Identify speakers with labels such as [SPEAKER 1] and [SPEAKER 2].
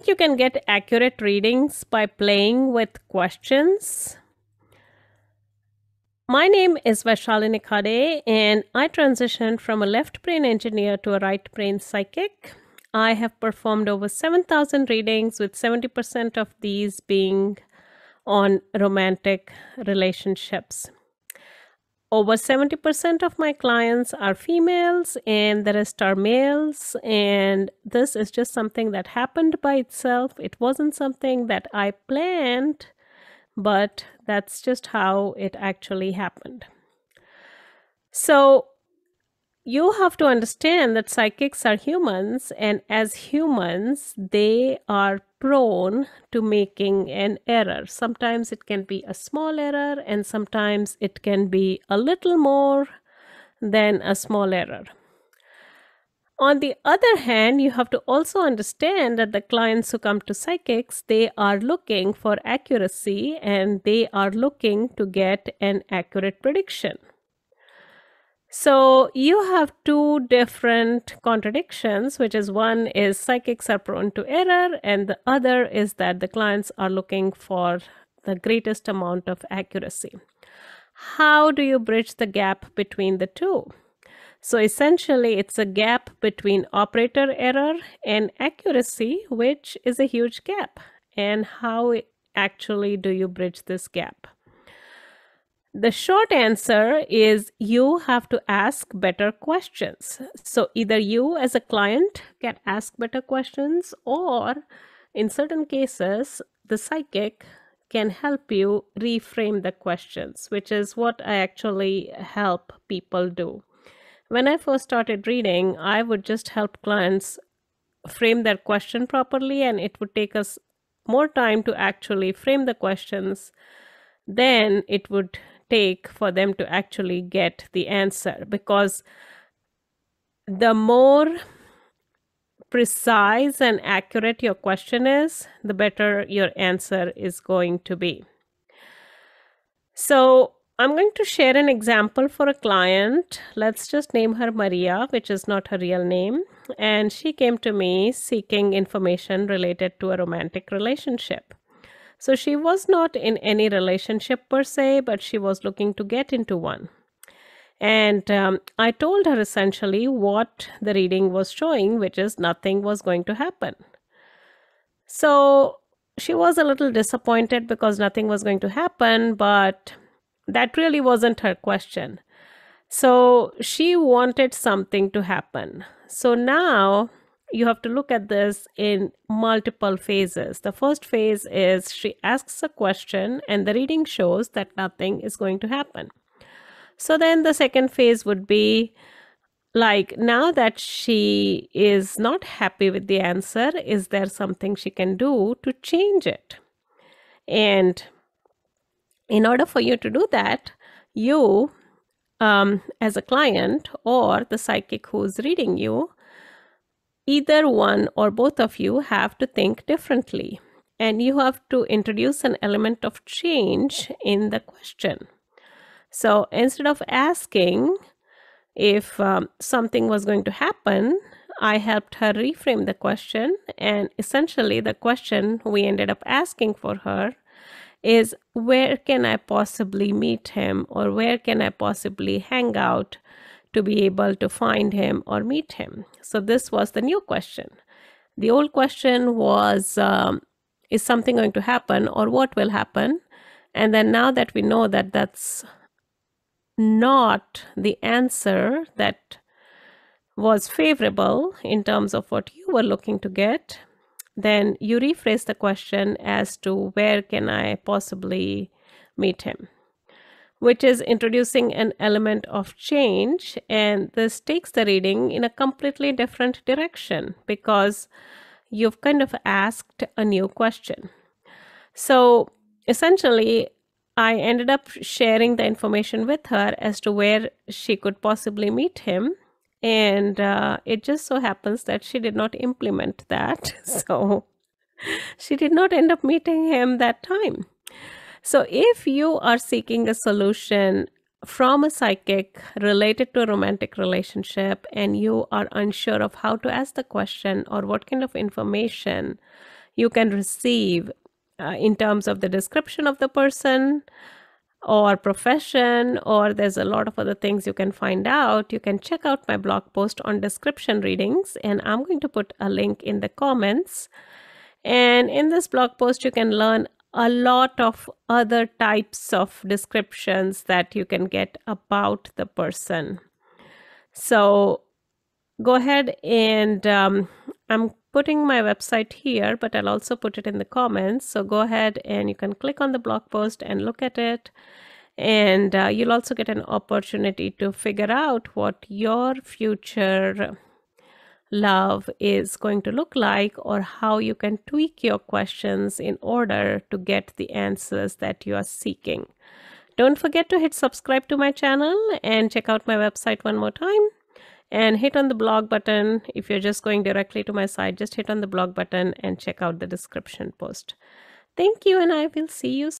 [SPEAKER 1] think you can get accurate readings by playing with questions? My name is Vaishali Khade, and I transitioned from a left brain engineer to a right brain psychic. I have performed over 7,000 readings, with 70% of these being on romantic relationships. Over 70% of my clients are females and the rest are males. And this is just something that happened by itself. It wasn't something that I planned, but that's just how it actually happened. So you have to understand that psychics are humans, and as humans, they are prone to making an error. Sometimes it can be a small error, and sometimes it can be a little more than a small error. On the other hand, you have to also understand that the clients who come to psychics, they are looking for accuracy and they are looking to get an accurate prediction. So you have two different contradictions, which is one is psychics are prone to error, and the other is that the clients are looking for the greatest amount of accuracy. How do you bridge the gap between the two? So essentially, it's a gap between operator error and accuracy, which is a huge gap. And how actually do you bridge this gap? The short answer is you have to ask better questions. So either you as a client can ask better questions, or in certain cases, the psychic can help you reframe the questions, which is what I actually help people do. When I first started reading, I would just help clients frame their question properly, and it would take us more time to actually frame the questions than it would take for them to actually get the answer, because the more precise and accurate your question is, the better your answer is going to be. So I'm going to share an example for a client. Let's just name her Maria, which is not her real name. And she came to me seeking information related to a romantic relationship. So she was not in any relationship per se, but she was looking to get into one. And I told her essentially what the reading was showing, which is nothing was going to happen. So she was a little disappointed because nothing was going to happen, but that really wasn't her question. So she wanted something to happen. So now you have to look at this in multiple phases. The first phase is she asks a question and the reading shows that nothing is going to happen. So then the second phase would be like, now that she is not happy with the answer, is there something she can do to change it? And in order for you to do that, you, as a client or the psychic who's reading you, either one or both of you have to think differently, and you have to introduce an element of change in the question. So instead of asking if something was going to happen, I helped her reframe the question. And essentially, the question we ended up asking for her is, where can I possibly meet him, or where can I possibly hang out to be able to find him or meet him? So this was the new question. The old question was, is something going to happen, or what will happen? And then now that we know that that's not the answer that was favorable in terms of what you were looking to get, then you rephrase the question as to where can I possibly meet him, which is introducing an element of change. And this takes the reading in a completely different direction because you've kind of asked a new question. So essentially, I ended up sharing the information with her as to where she could possibly meet him. And it just so happens that she did not implement that. So she did not end up meeting him that time. So if you are seeking a solution from a psychic related to a romantic relationship and you are unsure of how to ask the question or what kind of information you can receive in terms of the description of the person or profession, or there's a lot of other things you can find out, you can check out my blog post on description readings, and I'm going to put a link in the comments. And in this blog post, you can learn a lot of other types of descriptions that you can get about the person. So go ahead and I'm putting my website here, but I'll also put it in the comments. So go ahead and you can click on the blog post and look at it. And you'll also get an opportunity to figure out what your future love is going to look like, or how you can tweak your questions in order to get the answers that you are seeking. Don't forget to hit subscribe to my channel and check out my website one more time. And hit on the blog button. If you're just going directly to my site, just hit on the blog button and check out the description post. Thank you, and I will see you soon.